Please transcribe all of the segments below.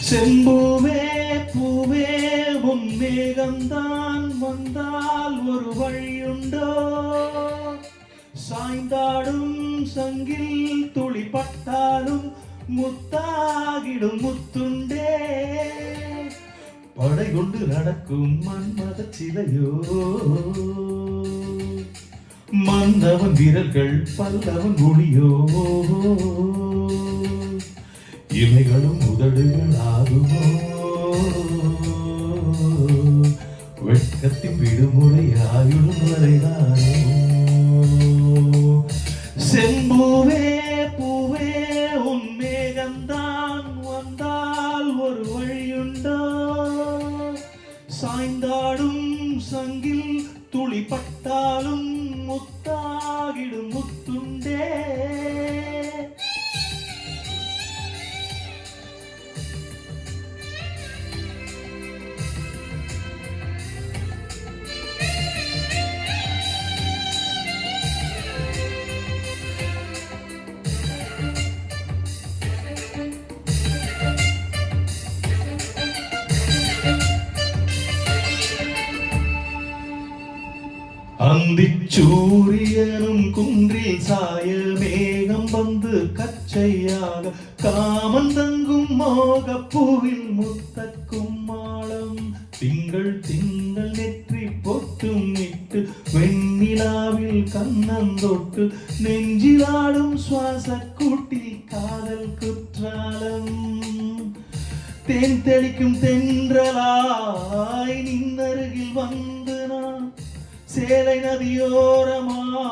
செம்பூவே பூவே உன் மேகம்தான் வந்தால் ஒரு வழியுண்டோ, சாய்ந்தாடும் சங்கில் துளிப்பட்டாலும் முத்தாகிடும் முத்துண்டே, படை கொண்டு நடக்கும் மன்மத சிலையோ, மன்னவன் வீரர்கள் பல்லவன் ஒளியோ, இலைகளும் உதடுகள் ஆகுமோ, வெட்கத்தின் விடுமுறை ஆயுளும் வரைதானோ. செம்பூவே பூவே உன் மேகம்தான் வந்தால் ஒரு வழியுண்டோ, சாய்ந்தாடும் சங்கில் துளிப்பட்டாலும் முத்தாகிடும் முத்துண்டே. அந்திச்சூரியனும் குன்றில் சாய மேகம் வந்து கச்சையாக காமன் தங்கும் மோகப்பூவில் முத்தக்கும் மாளம், திங்கள் திங்கள் நெற்றி பொட்டும் இட்டு வெண்ணிலாவில் கண்ணந்தொட்டு நெஞ்சிலாடும் சுவாச கூட்டில் காதல் குற்றாலம், தேன் தெளிக்கும் தென்றலாய் நின்னருகில் வந்து நான் சேலை நதியோரமாய்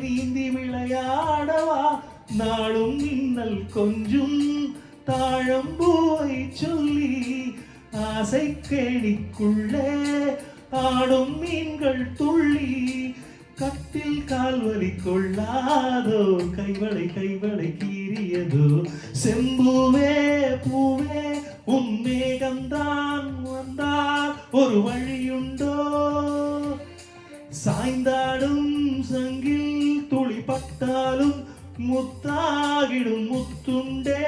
நீந்தி விளையாடவா, நாளும் மின்னல் கொஞ்சும் தாழம்பூவை சொல்லி ஆசை கேணிக்குள்ளே ஆடும் மீன்கள் துள்ளி, கட்டில் கால்வலி கொள்ளாதோ கைவளை கைவளை கீறியதோ. செம்பூவே பூவே உன் மேகம்தான் வந்தால் ஒரு வழியுண்டோ, சாய்ந்தாடும் சங்கில் துளிப்பட்டாலும் முத்தாகிடும் முத்துண்டே.